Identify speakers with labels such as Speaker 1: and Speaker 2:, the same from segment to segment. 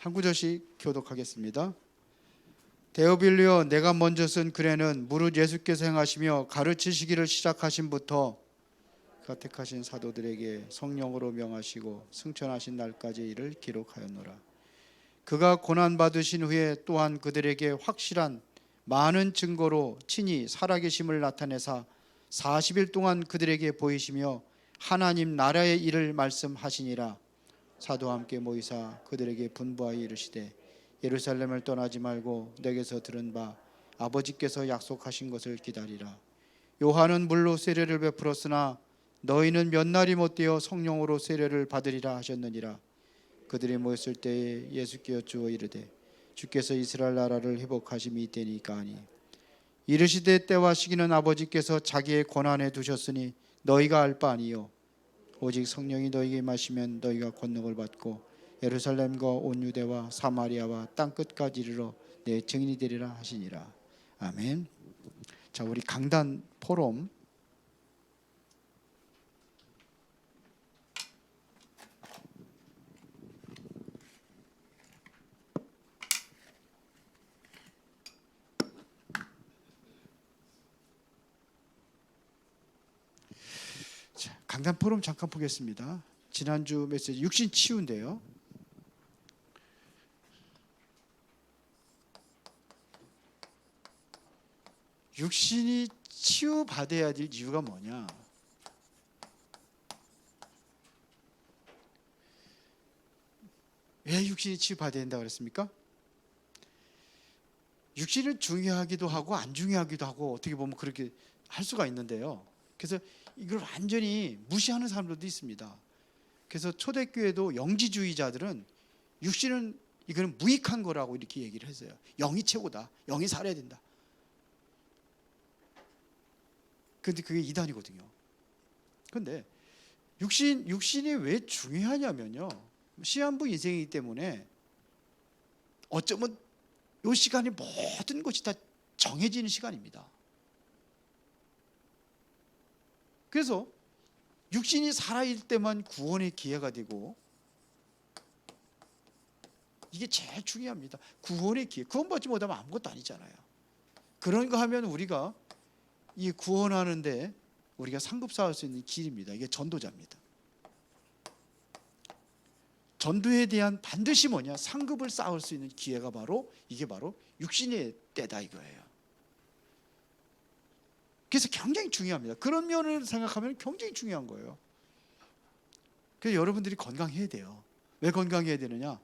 Speaker 1: 한 구절씩 교독하겠습니다. 데오빌리오, 내가 먼저 쓴 글에는 무릇 예수께서 행하시며 가르치시기를 시작하신부터 그가 택하신 사도들에게 성령으로 명하시고 승천하신 날까지 이를 기록하였노라. 그가 고난받으신 후에 또한 그들에게 확실한 많은 증거로 친히 살아계심을 나타내사 40일 동안 그들에게 보이시며 하나님 나라의 일을 말씀하시니라. 사도와 함께 모이사 그들에게 분부하여 이르시되 예루살렘을 떠나지 말고 내게서 들은 바 아버지께서 약속하신 것을 기다리라. 요한은 물로 세례를 베풀었으나 너희는 몇 날이 못되어 성령으로 세례를 받으리라 하셨느니라. 그들이 모였을 때에 예수께 여쭈어 이르되 주께서 이스라엘 나라를 회복하심이 이때니까 하니 이르시되 때와 시기는 아버지께서 자기의 권한에 두셨으니 너희가 알 바 아니요 오직 성령이 너희에게 임하시면 너희가 권능을 받고 예루살렘과 온 유대와 사마리아와 땅끝까지 이르러 내 증인이 되리라 하시니라. 아멘. 자, 우리 강단 포럼 강단 포럼 잠깐 보겠습니다. 지난주 메시지 육신 치유인데요. 육신이 치유받아야 될 이유가 뭐냐? 왜 육신이 치유받아야 된다고 그랬습니까? 육신은 중요하기도 하고 안 중요하기도 하고 어떻게 보면 그렇게 할 수가 있는데요. 그래서 이걸 완전히 무시하는 사람들도 있습니다. 그래서 초대교회도 영지주의자들은 육신은 이거는 무익한 거라고 이렇게 얘기를 했어요. 영이 최고다. 영이 살아야 된다. 그런데 그게 이단이거든요. 그런데 육신이 왜 중요하냐면요. 시한부 인생이기 때문에 어쩌면 이 시간이 모든 것이 다 정해지는 시간입니다. 그래서 육신이 살아있을 때만 구원의 기회가 되고 이게 제일 중요합니다. 구원의 기회. 구원받지 못하면 아무것도 아니잖아요. 그런 거 하면 우리가 이 구원하는데 우리가 상급 쌓을 수 있는 길입니다. 이게 전도자입니다. 전도에 대한 반드시 뭐냐? 상급을 쌓을 수 있는 기회가 바로 이게 바로 육신의 때다 이거예요. 그래서 굉장히 중요합니다. 그런 면을 생각하면 굉장히 중요한 거예요. 그래서 여러분들이 건강해야 돼요. 왜 건강해야 되느냐?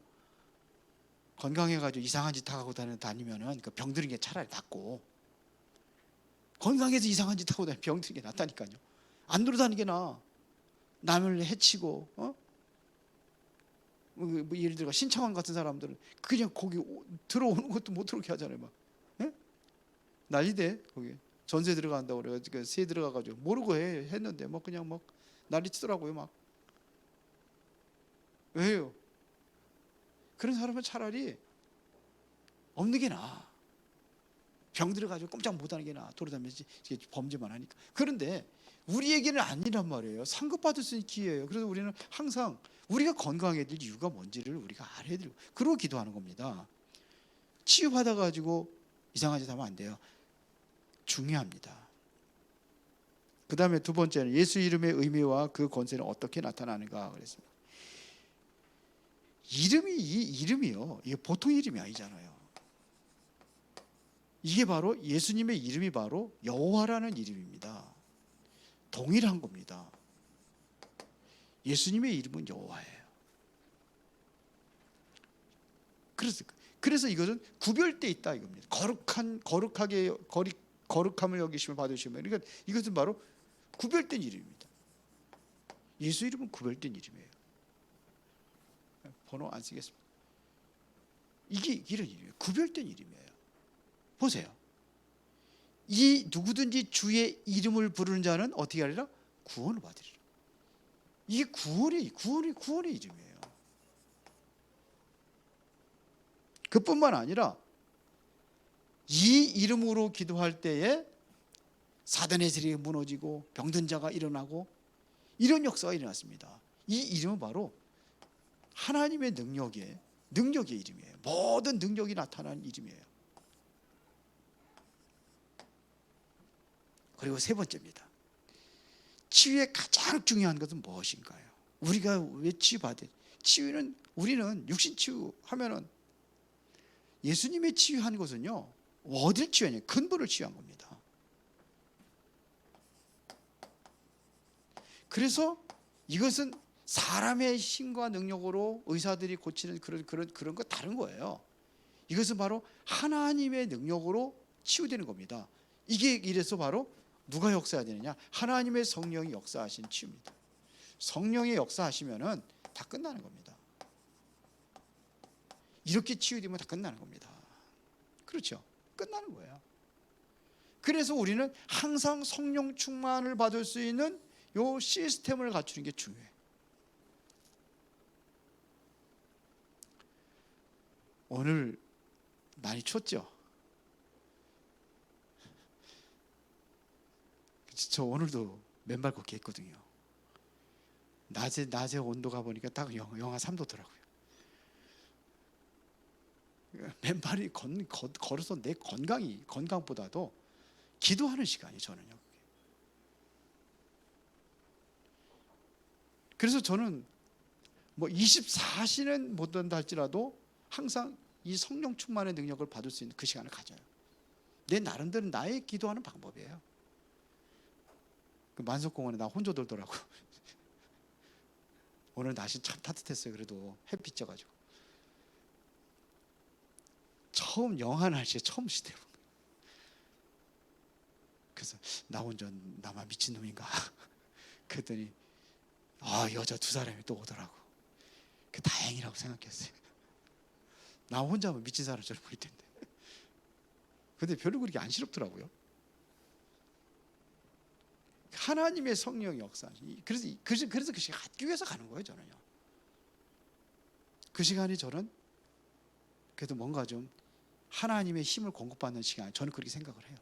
Speaker 1: 건강해가지고 이상한 짓 하고 다니면은 그 병드는 게 차라리 낫고, 건강해서 이상한 짓 하고 다니면 병드는 게 낫다니까요. 안 돌아다니는 게 나아. 남을 해치고, 뭐 예를 들어 신창원 같은 사람들은 그냥 거기 들어오는 것도 못 들어오게 하잖아요. 막 난리대. 거기 전세 들어간다고 그래가지고 세 들어가가지고 모르고 했는데 뭐 그냥 막 난리치더라고요. 막 왜요? 그런 사람은 차라리 없는 게 나아. 병 들어가지고 꼼짝 못하는 게 나아. 돌아다니면서 범죄만 하니까. 그런데 우리에게는 아니란 말이에요. 상급받을 수 있는 기회예요. 그래서 우리는 항상 우리가 건강해야 될 이유가 뭔지를 우리가 알아야 되고 그러고 기도하는 겁니다. 치유받아가지고 이상한 짓 하면 안 돼요. 중요합니다. 그 다음에 두 번째는 예수 이름의 의미와 그 권세는 어떻게 나타나는가 그랬습니다. 이 이름이요. 이게 보통 이름이 아니잖아요. 이게 바로 예수님의 이름이 바로 여호와라는 이름입니다. 동일한 겁니다. 예수님의 이름은 여호와예요. 그래서 이것은 구별돼 있다 이겁니다. 거룩함을 여기시면 받으시면, 그러니까 이것은 바로 구별된 이름입니다. 예수 이름은 구별된 이름이에요. 번호 안 쓰겠습니다. 이게 이런 이름이에요. 구별된 이름이에요. 보세요. 이 누구든지 주의 이름을 부르는 자는 어떻게 하리라? 구원을 받으리라. 이게 구원의 이름이에요. 그뿐만 아니라 이 이름으로 기도할 때에 사단의 세력이 무너지고 병든 자가 일어나고 이런 역사가 일어났습니다. 이 이름은 바로 하나님의 능력에 능력의 이름이에요. 모든 능력이 나타나는 이름이에요. 그리고 세 번째입니다. 치유의 가장 중요한 것은 무엇인가요? 우리가 왜 치유받아야? 치유는, 우리는 육신 치유하면은 예수님의 치유한 것은요, 어딜 치유하냐? 근본을 치유한 겁니다. 그래서 이것은 사람의 힘과 능력으로 의사들이 고치는 그런 거 다른 거예요. 이것은 바로 하나님의 능력으로 치유되는 겁니다. 이게 이래서 바로 누가 역사해야 되느냐? 하나님의 성령이 역사하신 치유입니다. 성령이 역사하시면은 다 끝나는 겁니다. 이렇게 치유되면 다 끝나는 겁니다. 그렇죠? 끝나는 거예요. 그래서 우리는 항상 성령 충만을 받을 수 있는 요 시스템을 갖추는 게 중요해요. 오늘 많이 춥죠? 저 오늘도 맨발 걷기 했거든요. 낮에 온도가 보니까 딱 영하 3도더라고요. 맨발이 걸어서 내 건강보다도 기도하는 시간이 저는요. 그래서 저는 뭐 24시는 못 한다 할지라도 항상 이 성령 충만의 능력을 받을 수 있는 그 시간을 가져요. 내 나름대로 나의 기도하는 방법이에요. 그 만석공원에 나 혼자 돌더라고. 오늘 날씨 참 따뜻했어요. 그래도 햇빛 쪄가지고. 처음 영하 날씨에 처음 시대로. 그래서 나 혼자 나만 미친놈인가. 그랬더니 여자 두 사람이 또 오더라고. 그 다행이라고 생각했어요. 나 혼자만 미친 사람처럼 보일 텐데. 근데 별로 그렇게 안쓰럽더라고요. 하나님의 성령이 역사하시. 그래서 그 시간 갖기 위해서 가는 거예요, 저는요. 그 시간이 저는 그래도 뭔가 좀 하나님의 힘을 공급받는 시간, 저는 그렇게 생각을 해요.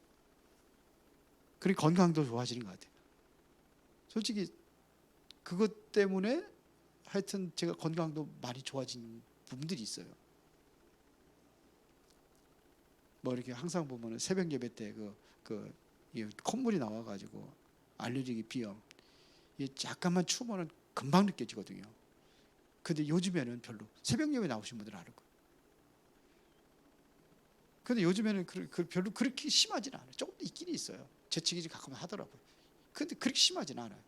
Speaker 1: 그리고 건강도 좋아지는 것 같아요. 솔직히 그것 때문에 하여튼 제가 건강도 많이 좋아진 부분들이 있어요. 뭐 이렇게 항상 보면은 새벽 예배 때 콧물이 나와가지고 알레르기 비염, 약간만 추우면은 금방 느껴지거든요. 근데 요즘에는 별로 새벽 예배 나오신 분들 알을 거예요. 근데 요즘에는 별로 그렇게 심하진 않아요. 조금 있긴 있어요. 재채기 가끔 하더라고요. 근데 그렇게 심하진 않아요.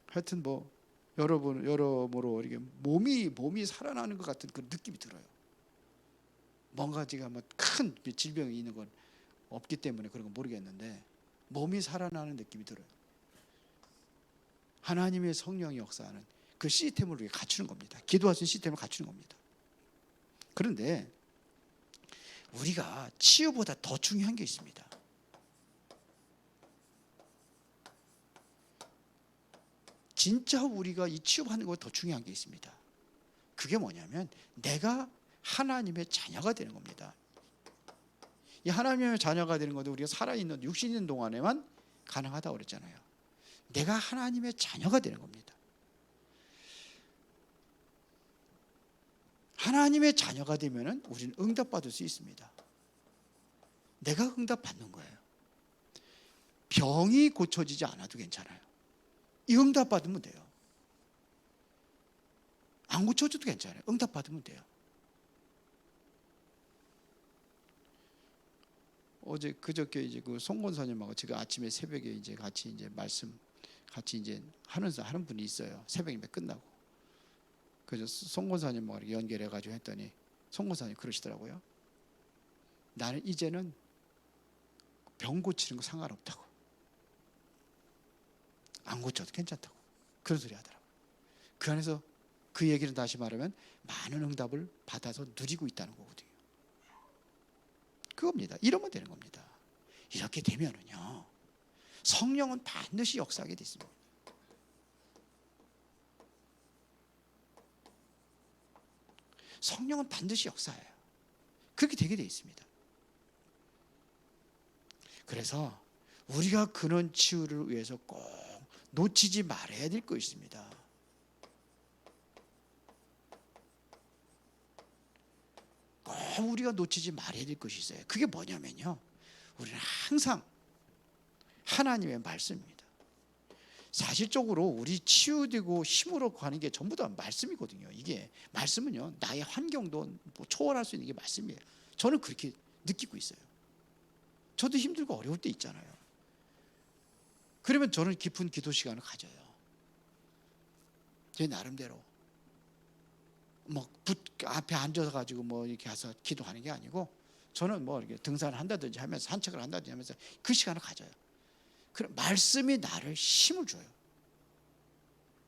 Speaker 1: 하여튼 뭐 여러모로 이렇게 몸이 살아나는 것 같은 그 느낌이 들어요. 뭔가 제가 뭐 큰 질병이 있는 건 없기 때문에 그런 건 모르겠는데 몸이 살아나는 느낌이 들어요. 하나님의 성령이 역사하는 그 시스템을 우리가 갖추는 겁니다. 기도할 수 있는 시스템을 갖추는 겁니다. 그런데 우리가 치유보다 더 중요한 게 있습니다. 진짜 우리가 이 치유받는 것보다 더 중요한 게 있습니다. 그게 뭐냐면 내가 하나님의 자녀가 되는 겁니다. 이 하나님의 자녀가 되는 것도 우리가 살아있는 육신 있는 동안에만 가능하다고 그랬잖아요. 내가 하나님의 자녀가 되는 겁니다. 하나님의 자녀가 되면은 우리는 응답받을 수 있습니다. 내가 응답받는 거예요. 병이 고쳐지지 않아도 괜찮아요. 이 응답받으면 돼요. 안 고쳐져도 괜찮아요. 응답받으면 돼요. 어제 그저께 이제 그 송권사님하고 제가 아침에 새벽에 이제 같이 이제 말씀 같이 이제 하는 분이 있어요. 새벽 예배 끝나고. 그래서 송권사님하고 연결해가지고 했더니 송권사님 그러시더라고요. 나는 이제는 병 고치는 거 상관없다고. 안 고쳐도 괜찮다고. 그런 소리 하더라고요. 그 안에서 그 얘기를 다시 말하면 많은 응답을 받아서 누리고 있다는 거거든요. 그겁니다. 이러면 되는 겁니다. 이렇게 되면은요, 성령은 반드시 역사하게 돼 있습니다. 성령은 반드시 역사해요. 그렇게 되게 돼 있습니다. 그래서 우리가 그런 치유를 위해서 꼭 놓치지 말아야 될 거 있습니다. 우리가 놓치지 말아야 될 것이 있어요. 그게 뭐냐면요, 우리는 항상 하나님의 말씀입니다. 사실적으로 우리 치유되고 힘으로 가는 게 전부 다 말씀이거든요. 이게 말씀은요, 나의 환경도 뭐 초월할 수 있는 게 말씀이에요. 저는 그렇게 느끼고 있어요. 저도 힘들고 어려울 때 있잖아요. 그러면 저는 깊은 기도 시간을 가져요. 제 나름대로 뭐 앞에 앉아서 가지고 뭐 이렇게 해서 기도하는 게 아니고, 저는 뭐 이렇게 등산을 한다든지 하면서 산책을 한다든지 하면서 그 시간을 가져요. 그럼 말씀이 나를 힘을 줘요.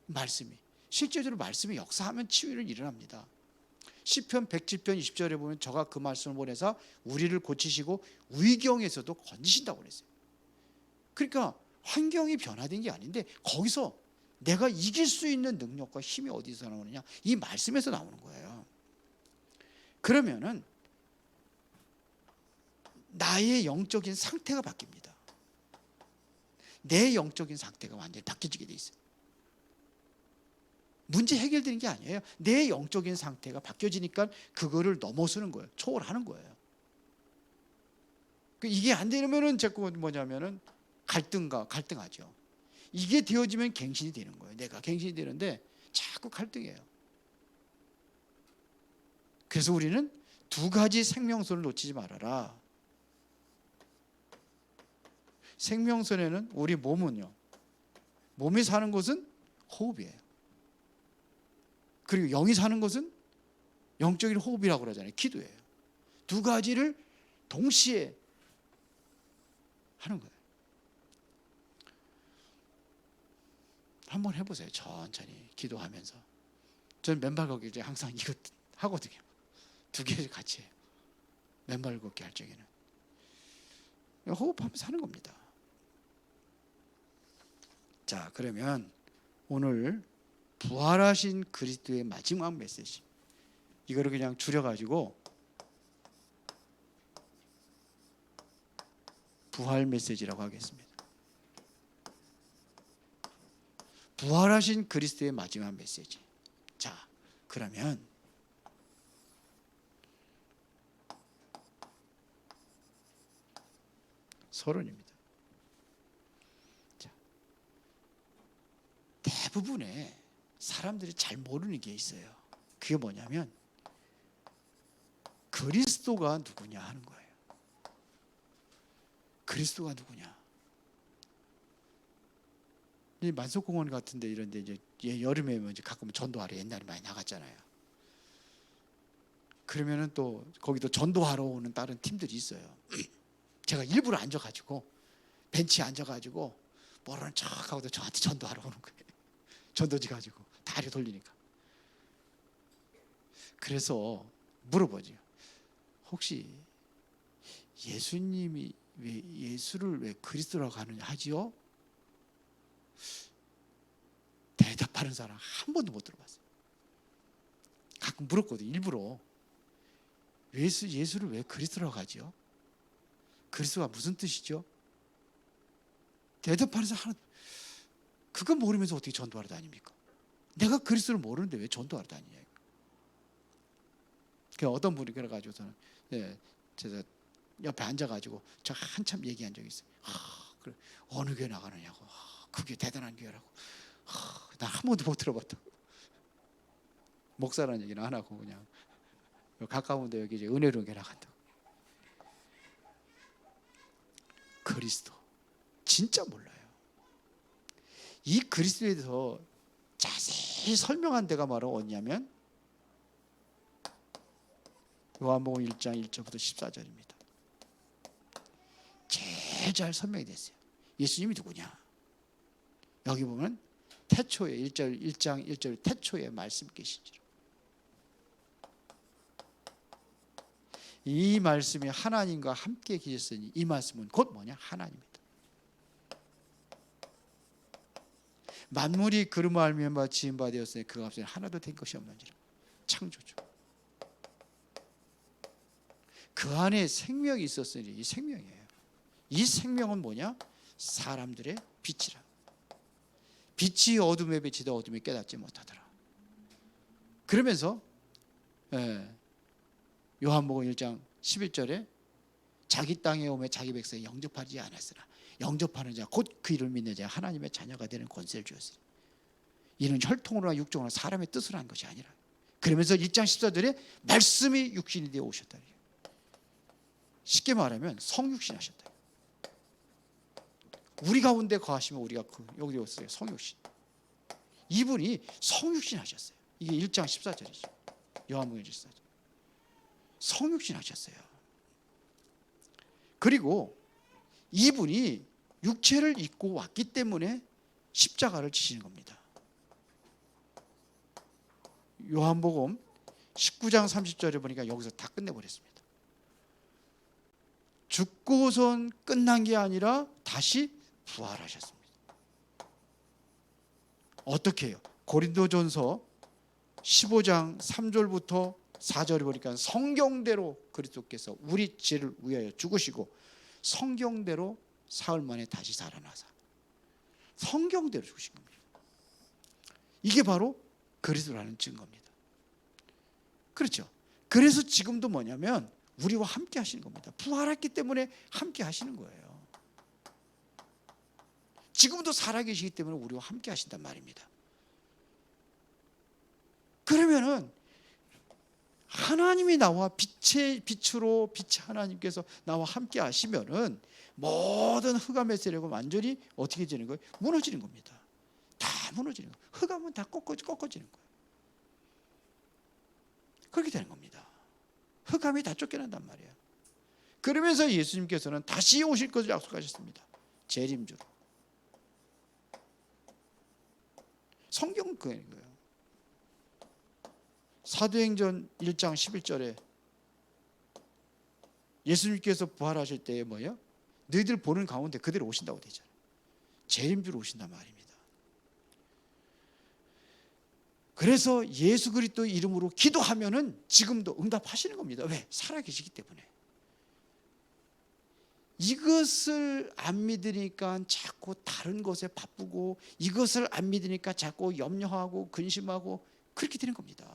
Speaker 1: 말씀이 실제로 말씀이 역사하면 치유를 일어납니다. 시편 107편 20절에 보면 저가 그 말씀을 보내서 우리를 고치시고 위경에서도 건지신다고 그랬어요. 그러니까 환경이 변화된 게 아닌데 거기서 내가 이길 수 있는 능력과 힘이 어디서 나오느냐? 이 말씀에서 나오는 거예요. 그러면은 나의 영적인 상태가 바뀝니다. 내 영적인 상태가 완전히 바뀌어지게 돼 있어요. 문제 해결되는 게 아니에요. 내 영적인 상태가 바뀌어지니까 그거를 넘어서는 거예요. 초월하는 거예요. 이게 안 되면은 자꾸 뭐냐면은 갈등하죠. 이게 되어지면 갱신이 되는 거예요. 내가 갱신이 되는데 자꾸 갈등해요. 그래서 우리는 두 가지 생명선을 놓치지 말아라. 생명선에는 우리 몸은요, 몸이 사는 것은 호흡이에요. 그리고 영이 사는 것은 영적인 호흡이라고 그러잖아요. 기도예요. 두 가지를 동시에 하는 거예요. 한번 해보세요. 천천히 기도하면서. 저는 맨발 걷기 때 항상 이거 하거든요. 두 개를 같이 해요. 맨발 걷기 할 적에는 호흡하면서 하는 겁니다. 자, 그러면 오늘 부활하신 그리스도의 마지막 메시지, 이거를 그냥 줄여가지고 부활 메시지라고 하겠습니다. 부활하신 그리스도의 마지막 메시지. 자, 그러면 서론입니다. 자, 대부분의 사람들이 잘 모르는 게 있어요. 그게 뭐냐면 그리스도가 누구냐 하는 거예요. 그리스도가 누구냐? 이 만석공원 같은데 이런데 이제 여름에 이제 가끔 전도하러 옛날에 많이 나갔잖아요. 그러면은 또 거기도 전도하러 오는 다른 팀들이 있어요. 제가 일부러 앉아가지고 벤치에 앉아가지고 모르는 척하고도 저한테 전도하러 오는 거예요. 전도지 가지고 다리 돌리니까. 그래서 물어보죠. 혹시 예수님이 예수를 왜 그리스도라고 하지요? 대답하는 사람 한 번도 못 들어봤어요. 가끔 물었거든요. 일부러. 예수를 왜 그리스도라고 하지요? 그리스도가 무슨 뜻이죠? 대답하는 사람 하나, 그거 모르면서 어떻게 전도하러 다닙니까? 내가 그리스도를 모르는데 왜 전도하러 다니냐? 어떤 분이 그래가지고서는 제가 옆에 앉아가지고 저 한참 얘기한 적이 있어요. 그래, 어느 교회 나가느냐고. 그게 대단한 교회라고. 나 한 번도 못 들어봤다고. 목사라는 얘기는 안 하고 그냥 가까운데 여기 이제 은혜로 교회 나간다고. 그리스도 진짜 몰라요. 이 그리스도에 대해서 자세히 설명한 데가 바로 어디냐면 요한복음 1장 1절부터 14절입니다. 제일 잘 설명이 됐어요. 예수님이 누구냐? 여기 보면 태초에 1장 1절 태초에 말씀 계시지로. 이 말씀이 하나님과 함께 계셨으니 이 말씀은 곧 뭐냐? 하나님이다. 만물이 그로 말미암아 지은 바 되었으니 그 앞에 하나도 된 것이 없는지라. 창조주. 그 안에 생명이 있었으니 이 생명이에요. 이 생명은 뭐냐? 사람들의 빛이라. 빛이 어둠에 비치되 어둠이 깨닫지 못하더라. 그러면서 요한복음 1장 11절에 자기 땅에 오매 자기 백성이 영접하지 않았으나 영접하는 자 곧 그 이름을 믿는 자 하나님의 자녀가 되는 권세를 주었으니 이는 혈통으로나 육정으로나 사람의 뜻을 한 것이 아니라. 그러면서 1장 14절에 말씀이 육신이 되어 오셨다. 쉽게 말하면 성육신 하셨다. 우리 가운데 거하시면 우리가 여기 왔어요. 성육신. 이분이 성육신 하셨어요. 이게 1장 14절이죠. 요한복음 14절. 성육신 하셨어요. 그리고 이분이 육체를 입고 왔기 때문에 십자가를 지시는 겁니다. 요한복음 19장 30절에 보니까 여기서 다 끝내버렸습니다. 죽고선 끝난 게 아니라 다시 부활하셨습니다. 어떻게 해요? 고린도전서 15장 3절부터 4절에 보니까 성경대로 그리스도께서 우리 죄를 위하여 죽으시고 성경대로 사흘 만에 다시 살아나사 성경대로 죽으신 겁니다. 이게 바로 그리스도라는 증거입니다. 그렇죠? 그래서 지금도 뭐냐면 우리와 함께 하시는 겁니다. 부활했기 때문에 함께 하시는 거예요. 지금도 살아계시기 때문에 우리와 함께 하신단 말입니다. 그러면은 하나님이 나와 빛으로 하나님께서 나와 함께 하시면은 모든 흑암의 세력은 완전히 어떻게 되는 거예요? 무너지는 겁니다. 다 무너지는 거예요. 흑암은 다 꺾어지는 거예요. 그렇게 되는 겁니다. 흑암이 다 쫓겨난단 말이에요. 그러면서 예수님께서는 다시 오실 것을 약속하셨습니다. 재림주로. 성경은 그거예요. 사도행전 1장 11절에 예수님께서 부활하실 때에 뭐예요? 너희들 보는 가운데 그대로 오신다고 되잖아요. 재림주로 오신단 말입니다. 그래서 예수 그리스도 이름으로 기도하면은 지금도 응답하시는 겁니다. 왜? 살아계시기 때문에. 이것을 안 믿으니까 자꾸 다른 것에 바쁘고 이것을 안 믿으니까 자꾸 염려하고 근심하고 그렇게 되는 겁니다.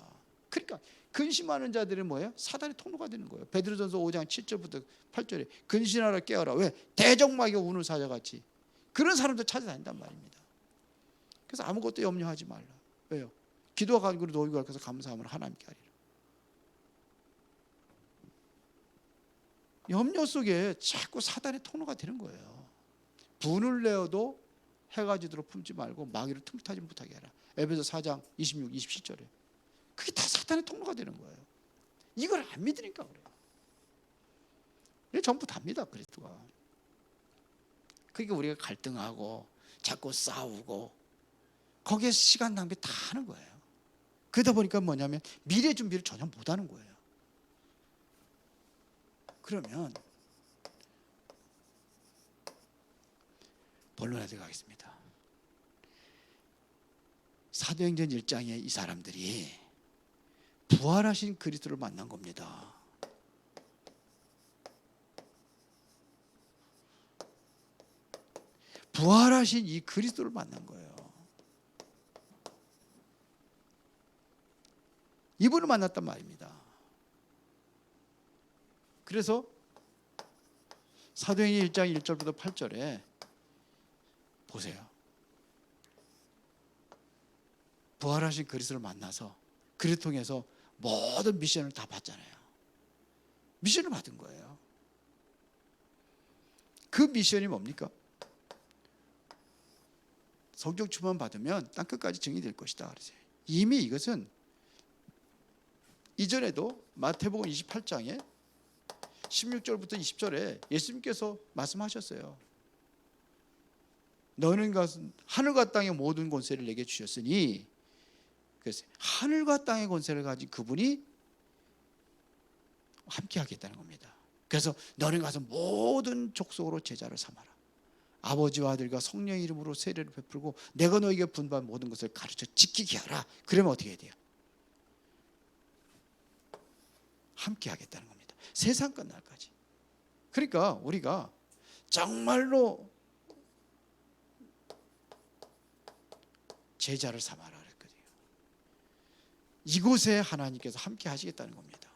Speaker 1: 그러니까 근심하는 자들은 뭐예요? 사단의 통로가 되는 거예요. 베드로전서 5장 7절부터 8절에 근심하라 깨어라. 왜? 대적마귀가 우는 사자같이 그런 사람들 찾아다닌단 말입니다. 그래서 아무것도 염려하지 말라. 왜요? 기도가 가지고 너희가 가서 감사함을 하나님께 하리라. 염려 속에 자꾸 사단의 통로가 되는 거예요. 분을 내어도 해가 지도록 품지 말고 마귀를 틈타지 못하게 하라. 에베소 4장 26, 27절에 그게 다 사탄의 통로가 되는 거예요. 이걸 안 믿으니까 그래요. 이게 전부 답니다. 그리스도가. 그러니까 우리가 갈등하고 자꾸 싸우고 거기에 시간 낭비 다 하는 거예요. 그러다 보니까 뭐냐면 미래 준비를 전혀 못하는 거예요. 그러면 본론에 들어가겠습니다. 사도행전 1장에 이 사람들이 부활하신 그리스도를 만난 겁니다. 부활하신 이 그리스도를 만난 거예요. 이분을 만났단 말입니다. 그래서 사도행전 1장 1절부터 8절에 보세요. 부활하신 그리스도를 만나서 그를 통해서 모든 미션을 다 받잖아요. 미션을 받은 거예요. 그 미션이 뭡니까? 성경 충만 받으면 땅 끝까지 증인될 것이다. 그러세요. 이미 이것은 이전에도 마태복음 28장에 16절부터 20절에 예수님께서 말씀하셨어요. 너는 하늘과 땅의 모든 권세를 내게 주셨으니, 그래서 하늘과 땅의 권세를 가진 그분이 함께 하겠다는 겁니다. 그래서 너는 가서 모든 족속으로 제자를 삼아라. 아버지와 아들과 성령의 이름으로 세례를 베풀고 내가 너에게 분부한 모든 것을 가르쳐 지키게 하라. 그러면 어떻게 해야 돼요? 함께 하겠다는 겁니다. 세상 끝날까지. 그러니까 우리가 정말로 제자를 삼아라 그랬거든요. 이곳에 하나님께서 함께 하시겠다는 겁니다.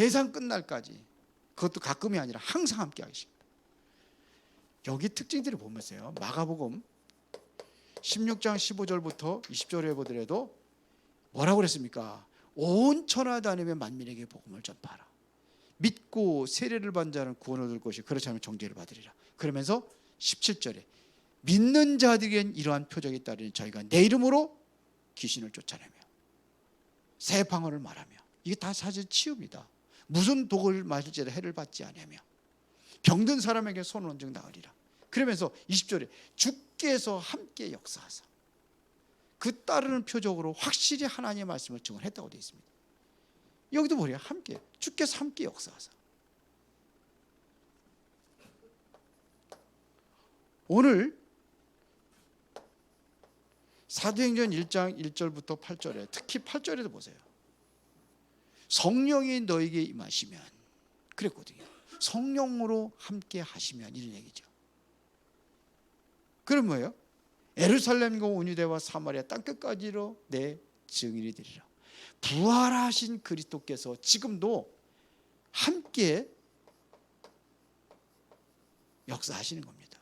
Speaker 1: 세상 끝날까지, 그것도 가끔이 아니라 항상 함께 하십니다. 여기 특징들을 보면서요, 마가복음 16장 15절부터 20절에 보더라도 뭐라고 그랬습니까? 온 천하 다니며 만민에게 복음을 전파하라. 믿고 세례를 받은 자는 구원을 얻을 것이, 그렇지 않으면 정죄를 받으리라. 그러면서 17절에 믿는 자들에겐 이러한 표적이 따르니 저희가 내 이름으로 귀신을 쫓아내며 새 방언을 말하며, 이게 다 사실 치유입니다. 무슨 독을 마실지라 해를 받지 아니하며 병든 사람에게 손을 얹어 나으리라. 그러면서 20절에 주께서 함께 역사하사, 그 따르는 표적으로 확실히 하나님의 말씀을 증언했다고 되어 있습니다. 여기도 뭐래요? 함께, 주께서 함께 역사하사. 오늘 사도행전 1장 1절부터 8절에, 특히 8절에도 보세요. 성령이 너에게 임하시면, 그랬거든요. 성령으로 함께 하시면, 이런 얘기죠. 그럼 뭐예요? 예루살렘과 온 유대와 사마리아 땅끝까지로 내 증인이 되리라. 부활하신 그리스도께서 지금도 함께 역사하시는 겁니다.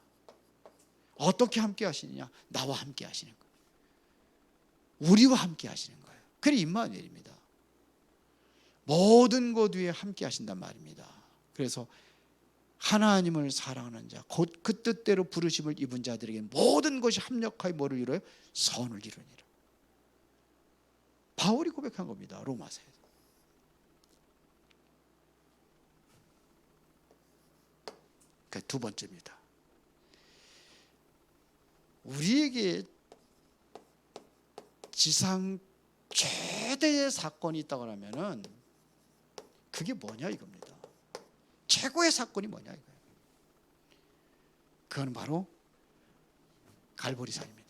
Speaker 1: 어떻게 함께 하시느냐? 나와 함께 하시는 거예요. 우리와 함께 하시는 거예요. 그게 임마누엘입니다. 모든 것 위에 함께 하신단 말입니다. 그래서 하나님을 사랑하는 자, 곧 그 뜻대로 부르심을 입은 자들에게 모든 것이 합력하여 뭐를 이루어요? 선을 이루니라. 바울이 고백한 겁니다. 로마서에. 그 두 번째입니다. 우리에게 지상 최대의 사건이 있다고 하면은 그게 뭐냐 이겁니다. 최고의 사건이 뭐냐 이거예요. 그건 바로 갈보리산입니다.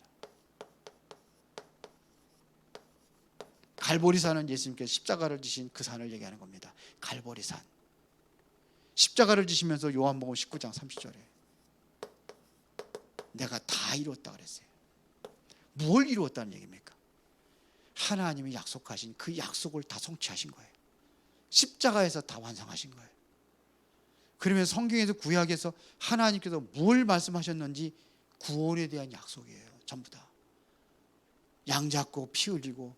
Speaker 1: 갈보리산은 예수님께서 십자가를 지신 그 산을 얘기하는 겁니다. 갈보리산. 십자가를 지시면서 요한복음 19장 30절에 내가 다 이루었다 그랬어요. 뭘 이루었다는 얘기입니까? 하나님이 약속하신 그 약속을 다 성취하신 거예요. 십자가에서 다 완성하신 거예요. 그러면 성경에서, 구약에서 하나님께서 뭘 말씀하셨는지 구원에 대한 약속이에요. 전부 다. 양 잡고 피 흘리고,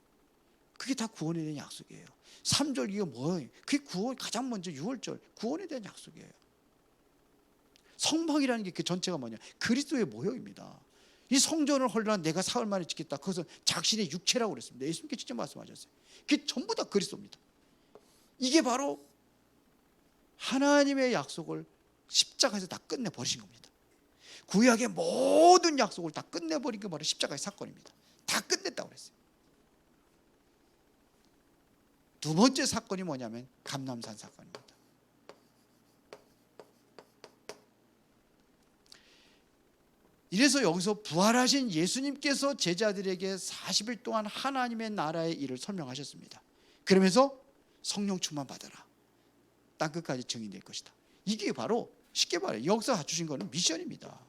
Speaker 1: 그게 다 구원에 대한 약속이에요. 3절 이게 뭐예요? 그게 구원, 가장 먼저 6월절 구원에 대한 약속이에요. 성막이라는 게 그 전체가 뭐냐? 그리스도의 모형입니다. 이 성전을 헐라 내가 사흘 만에 짓겠다. 그것은 작신의 육체라고 그랬습니다. 예수님께 직접 말씀하셨어요. 그게 전부 다 그리스도입니다. 이게 바로 하나님의 약속을 십자가에서 다 끝내버리신 겁니다. 구약의 모든 약속을 다 끝내버린 게 바로 십자가의 사건입니다. 다 끝냈다고 그랬어요. 두 번째 사건이 뭐냐면 감람산 사건입니다. 이래서 여기서 부활하신 예수님께서 제자들에게 40일 동안 하나님의 나라의 일을 설명하셨습니다. 그러면서 성령 충만 받아라. 땅끝까지 증인될 것이다. 이게 바로 쉽게 말해요. 여기서 주신 거는 미션입니다.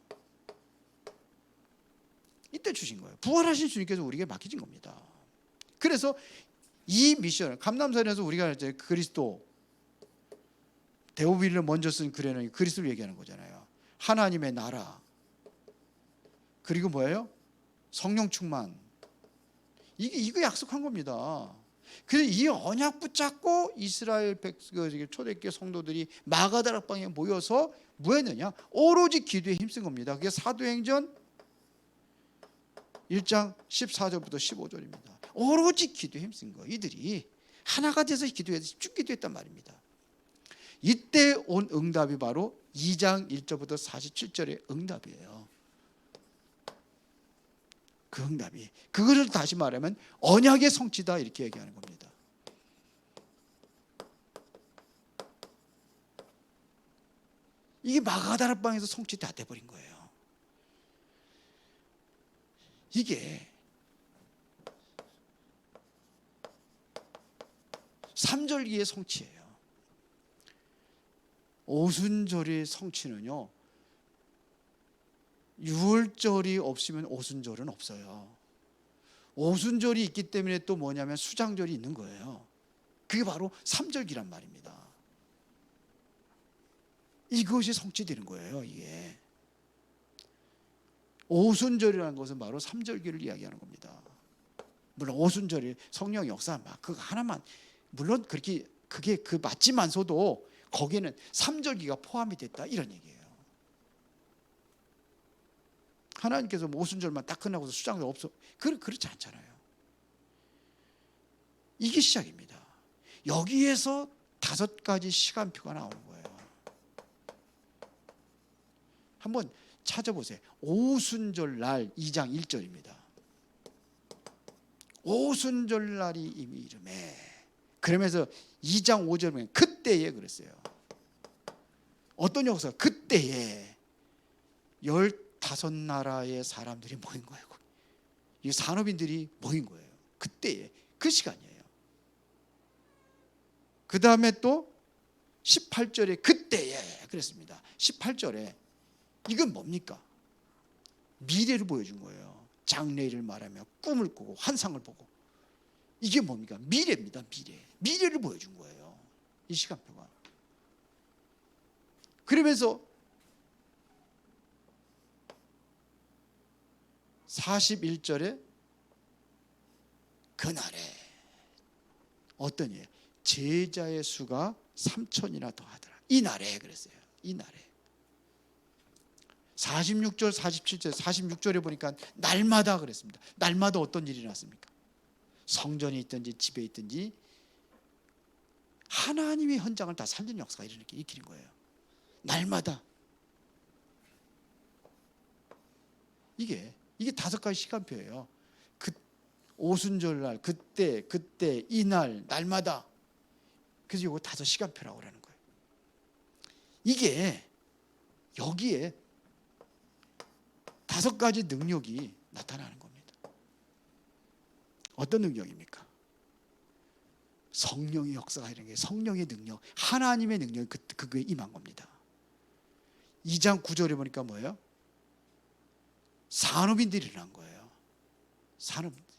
Speaker 1: 이때 주신 거예요. 부활하신 주님께서 우리에게 맡기신 겁니다. 그래서 이 미션을 감람산에서 우리가 이제 그리스도, 데오빌을 먼저 쓴 글에는 그리스도를 얘기하는 거잖아요. 하나님의 나라, 그리고 뭐예요? 성령 충만. 이거 약속한 겁니다. 그래서 이 언약 붙잡고 이스라엘 초대교회 성도들이 마가다락방에 모여서 뭐 했느냐? 오로지 기도에 힘쓴 겁니다. 그게 사도행전 1장 14절부터 15절입니다. 오로지 기도에 힘쓴 거예요. 이들이 하나가 돼서 기도해서 집중 기도했단 말입니다. 이때 온 응답이 바로 2장 1절부터 47절의 응답이에요. 그 응답이, 그것을 다시 말하면 언약의 성취다, 이렇게 얘기하는 겁니다. 이게 마가다락방에서 성취 다 돼버린 거예요. 이게 3절기의 성취예요. 오순절의 성취는요, 6월절이 없으면 오순절은 없어요. 오순절이 있기 때문에 또 뭐냐면 수장절이 있는 거예요. 그게 바로 3절기란 말입니다. 이것이 성취되는 거예요. 이게 오순절이라는 것은 바로 삼절기를 이야기하는 겁니다. 물론 오순절이 성령 역사 막 그거 하나만 물론 그렇게 그게 그 맞지만서도 거기에는 삼절기가 포함이 됐다 이런 얘기예요. 하나님께서 뭐 오순절만 딱 끝나고서 수장도 없어 그렇지 않잖아요. 이게 시작입니다. 여기에서 5가지 시간표가 나오는 거예요. 한번 찾아보세요. 오순절 날 2장 1절입니다. 오순절 날이 이미 이르매. 그러면서 2장 5절에 보면 그때에 그랬어요. 어떤 역사? 그때에 15나라의 사람들이 모인 거예요. 이 산업인들이 모인 거예요. 그때에 그 시간이에요. 그 다음에 또 18절에 그때에 그랬습니다. 18절에 이건 뭡니까? 미래를 보여준 거예요. 장래일을 말하며 꿈을 꾸고 환상을 보고 이게 뭡니까? 미래입니다. 미래를 보여준 거예요. 이 시간표가. 그러면서 41절에 그날에 어떤 일 제자의 수가 3천이나 더하더라. 이날에 그랬어요. 이날에 46절 47절 46절에 보니까 날마다 그랬습니다. 날마다 어떤 일이 났습니까? 성전에 있든지 집에 있든지 하나님의 현장을 다 살리는 역사가 일으키는 거예요. 날마다 이게 5가지 시간표예요. 그 오순절날 그때 이날 날마다 그래서 이거 5시간표라고 그러는 거예요. 이게 여기에 5가지 능력이 나타나는 겁니다. 어떤 능력입니까? 성령의 역사가 이런 게 성령의 능력, 하나님의 능력이 그거에 임한 겁니다. 2장 9절에 보니까 뭐예요? 산업인들이 일어난 거예요. 산업인들.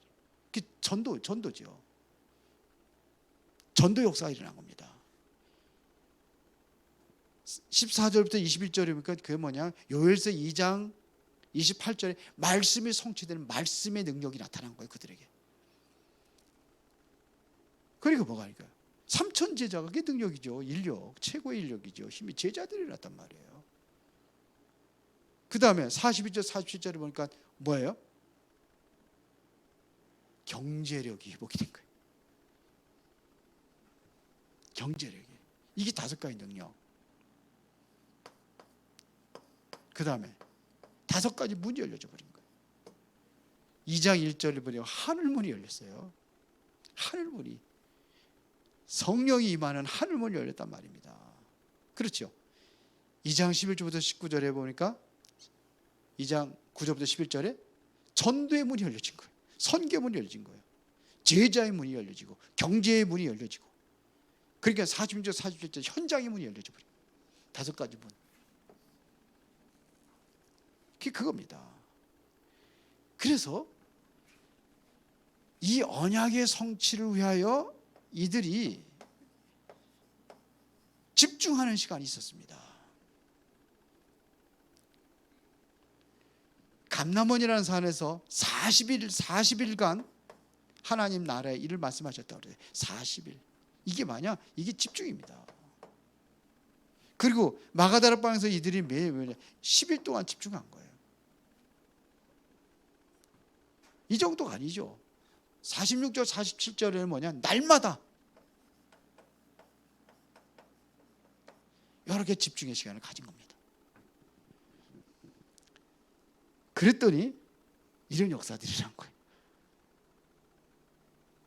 Speaker 1: 그게 전도죠. 전도 역사가 일어난 겁니다. 14절부터 21절에 보니까 그게 뭐냐? 요엘서 2장 28절에 말씀이 성취되는 말씀의 능력이 나타난 거예요. 그들에게. 그러니까 뭐가 아닐까요? 3천 제자가 그게 능력이죠. 인력, 최고의 인력이죠. 힘이 제자들이 났단 말이에요. 그 다음에 42절 47절에 보니까 뭐예요? 경제력이 회복이 된 거예요. 경제력이. 이게 5가지 능력. 그 다음에 5가지 문이 열려져 버린 거예요. 2장 1절에 보니까 하늘문이 열렸어요. 하늘문이. 성령이 임하는 하늘문이 열렸단 말입니다. 그렇죠. 2장 11절부터 19절에 보니까 2장 9절부터 11절에 전도의 문이 열려진 거예요. 선교 문이 열려진 거예요. 제자의 문이 열려지고 경제의 문이 열려지고 그러니까 46절 47절 현장의 문이 열려져 버려요. 5가지 문. 그게 그겁니다. 그래서 이 언약의 성취를 위하여 이들이 집중하는 시간이 있었습니다. 감람원이라는 산에서 40일간 하나님 나라의 일을 말씀하셨다고 그래요. 40일. 이게 뭐냐? 이게 집중입니다. 그리고 마가다라 방에서 이들이 매일 10일 동안 집중한 거예요. 이 정도가 아니죠. 46절 47절에는 뭐냐? 날마다 여러 개 집중의 시간을 가진 겁니다. 그랬더니 이런 역사들이란 거예요.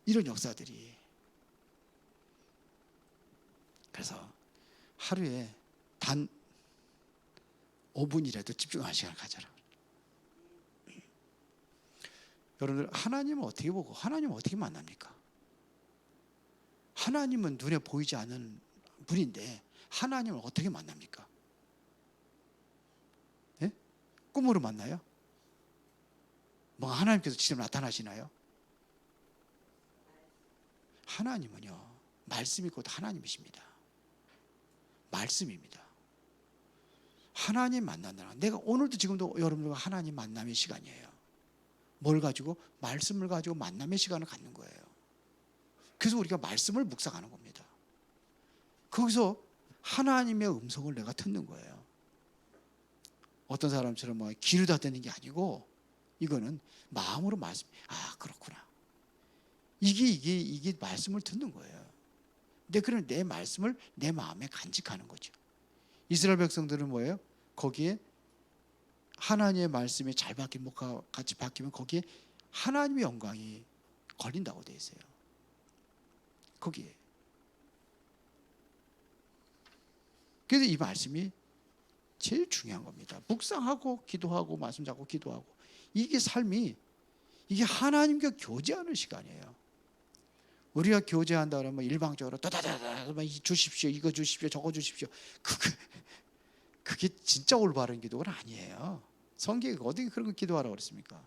Speaker 1: 이런 역사들이. 그래서 하루에 단 5분이라도 집중하는 시간을 가져라. 여러분들 하나님을 어떻게 보고 하나님을 어떻게 만납니까? 하나님은 눈에 보이지 않는 분인데 하나님을 어떻게 만납니까? 네? 꿈으로 만나요? 뭐 하나님께서 직접 나타나시나요? 하나님은요 말씀이 곧 하나님이십니다. 말씀입니다. 하나님 만난다. 내가 오늘도 지금도 여러분들과 하나님 만남의 시간이에요. 뭘 가지고? 말씀을 가지고 만남의 시간을 갖는 거예요. 그래서 우리가 말씀을 묵상하는 겁니다. 거기서 하나님의 음성을 내가 듣는 거예요. 어떤 사람처럼 막 귀로다 듣는 게 아니고 이거는 마음으로 말씀. 아, 그렇구나. 이게 말씀을 듣는 거예요. 근데 그런 내 말씀을 내 마음에 간직하는 거죠. 이스라엘 백성들은 뭐예요? 거기에 하나님의 말씀이 잘 바뀌면 같이 바뀌면 거기에 하나님의 영광이 걸린다고 되어 있어요. 거기에. 그래서 이 말씀이 제일 중요한 겁니다. 묵상하고 기도하고 말씀 잡고 기도하고 이게 삶이 이게 하나님과 교제하는 시간이에요. 우리가 교제한다 그러면 일방적으로 다다다다 주십시오, 이거 주십시오, 저거 주십시오. 그게 진짜 올바른 기도가 아니에요. 성경에 어떻게 그런 거 기도하라고 그랬습니까?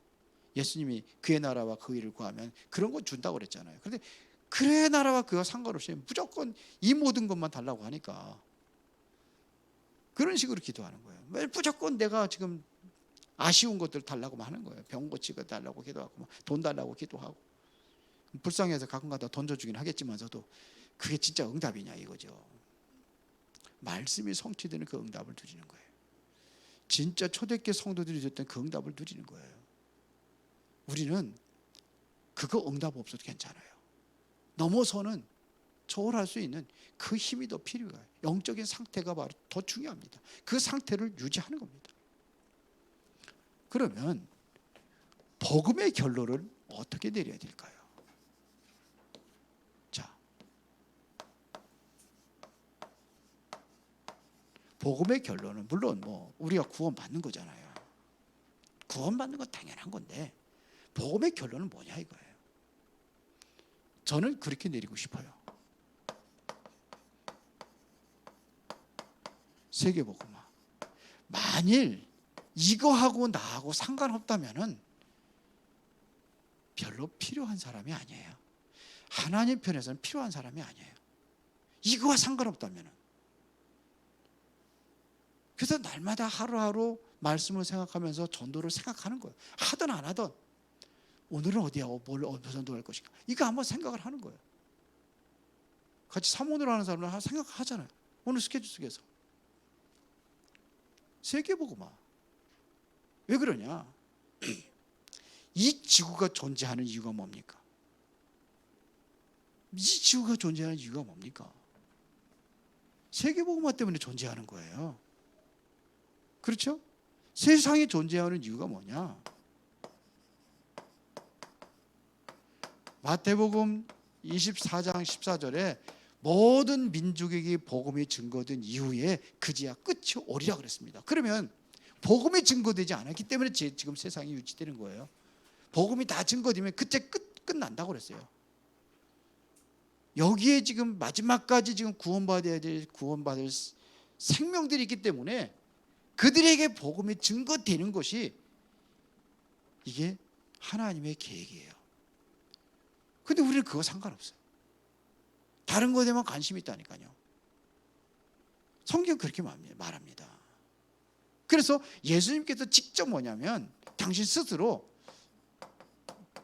Speaker 1: 예수님이 그의 나라와 그 일을 구하면 그런 거 준다고 그랬잖아요. 그런데 그의 나라와 그와 상관없이 무조건 이 모든 것만 달라고 하니까 그런 식으로 기도하는 거예요. 왜 무조건 내가 지금 아쉬운 것들 달라고 하는 거예요. 병 고치고 달라고 기도하고 돈 달라고 기도하고 불쌍해서 가끔가다 던져주긴 하겠지만서도 그게 진짜 응답이냐 이거죠. 말씀이 성취되는 그 응답을 누리는 거예요. 진짜 초대교회 성도들이 줬던 그 응답을 누리는 거예요. 우리는 그거 응답 없어도 괜찮아요. 넘어서는 초월할 수 있는 그 힘이 더 필요해요. 영적인 상태가 바로 더 중요합니다. 그 상태를 유지하는 겁니다. 그러면 복음의 결론을 어떻게 내려야 될까요? 자, 복음의 결론은 물론 우리가 구원받는 거잖아요. 구원받는 건 당연한 건데 복음의 결론은 뭐냐 이거예요. 저는 그렇게 내리고 싶어요. 세계복음화. 만일 이거하고 나하고 상관없다면은 별로 필요한 사람이 아니에요. 하나님 편에서는 필요한 사람이 아니에요. 이거와 상관없다면은. 그래서 날마다 하루하루 말씀을 생각하면서 전도를 생각하는 거예요. 하든 안 하든 오늘은 어디야? 뭘 어디서 전도할 것인가? 이거 한번 생각을 하는 거예요. 같이 사모를 하는 사람은 생각하잖아요. 오늘 스케줄 속에서. 세계복음화. 왜 그러냐? 이 지구가 존재하는 이유가 뭡니까? 이 지구가 존재하는 이유가 뭡니까? 세계복음화 때문에 존재하는 거예요. 그렇죠? 세상에 존재하는 이유가 뭐냐? 마태복음 24장 14절에 모든 민족에게 복음이 증거된 이후에 그제야 끝이 오리라 그랬습니다. 그러면 복음이 증거되지 않았기 때문에 지금 세상이 유지되는 거예요. 복음이 다 증거되면 그때 끝난다고 그랬어요. 여기에 지금 마지막까지 지금 구원받을 생명들이 있기 때문에 그들에게 복음이 증거되는 것이 이게 하나님의 계획이에요. 근데 우리는 그거 상관없어요. 다른 거에 대한 관심이 있다니까요. 성경 그렇게 말합니다. 그래서 예수님께서 직접 뭐냐면 당신 스스로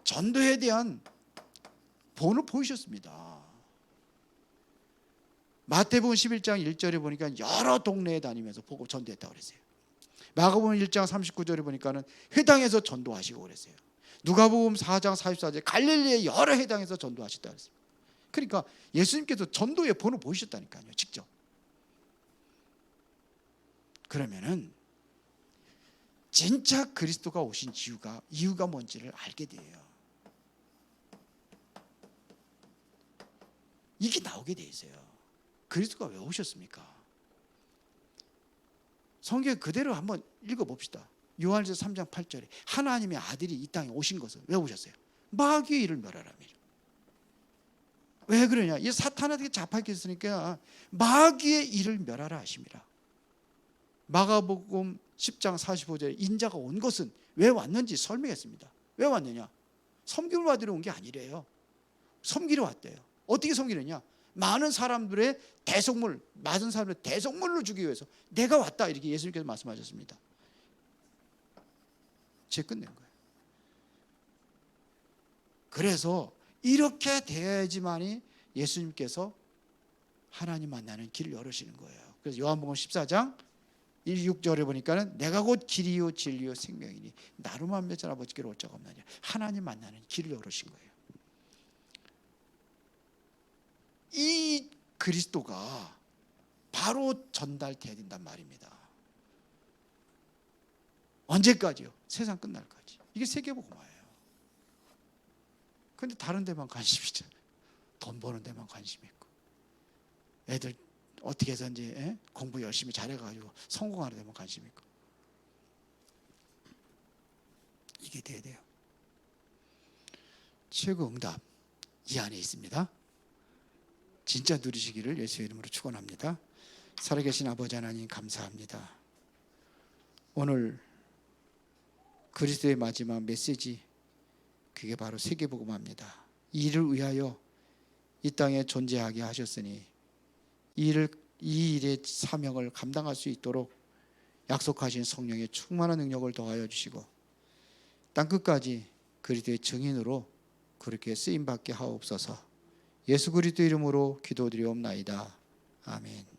Speaker 1: 전도에 대한 본을 보이셨습니다. 마태복음 11장 1절에 보니까 여러 동네에 다니면서 보고 전도했다고 그랬어요. 마가복음 1장 39절에 보니까는 회당에서 전도하시고 그랬어요. 누가복음 4장 44절에 갈릴리의 여러 회당에서 전도하셨다고 그랬어요. 그러니까 예수님께서 전도의 본을 보이셨다니까요. 직접. 그러면은 진짜 그리스도가 오신 이유가 뭔지를 알게 돼요. 이게 나오게 돼 있어요. 그리스도가 왜 오셨습니까? 성경 그대로 한번 읽어봅시다. 요한일서 3장 8절에 하나님의 아들이 이 땅에 오신 것은 왜 오셨어요? 마귀의 일을 멸하라며. 왜 그러냐? 이 사탄에게 잡혀있게 있으니까 마귀의 일을 멸하라 하심이라. 마가복음 10장 45절에 인자가 온 것은 왜 왔는지 설명했습니다. 왜 왔느냐? 섬김을 받으러 온 게 아니래요. 섬기러 왔대요. 어떻게 섬기느냐? 많은 사람들의 대속물, 많은 사람들의 대속물로 주기 위해서 내가 왔다, 이렇게 예수님께서 말씀하셨습니다. 제 끝낸 거예요. 그래서 이렇게 되어야지만이 예수님께서 하나님 만나는 길을 열으시는 거예요. 그래서 요한복음 14장 6절에 보니까는 내가 곧 길이요 진리요 생명이니 나로만 믿자 아버지께로 올 자가 없느니라. 하나님 만나는 길을 열으신 거예요. 이 그리스도가 바로 전달돼야 된단 말입니다. 언제까지요? 세상 끝날까지. 이게 세계복음화예요. 그런데 다른 데만 관심이죠. 돈 버는 데만 관심 있고, 애들 어떻게 해서인지 공부 열심히 잘해가지고 성공하는 데만 관심 있고, 이게 돼야 돼요. 최고 응답 이 안에 있습니다. 진짜 누리시기를 예수의 이름으로 축원합니다. 살아계신 아버지 하나님 감사합니다. 오늘 그리스도의 마지막 메시지, 그게 바로 세계복음화입니다. 이를 위하여 이 땅에 존재하게 하셨으니 이 일의 사명을 감당할 수 있도록 약속하신 성령의 충만한 능력을 더하여 주시고 땅끝까지 그리스도의 증인으로 그렇게 쓰임받게 하옵소서. 예수 그리스도 이름으로 기도드리옵나이다. 아멘.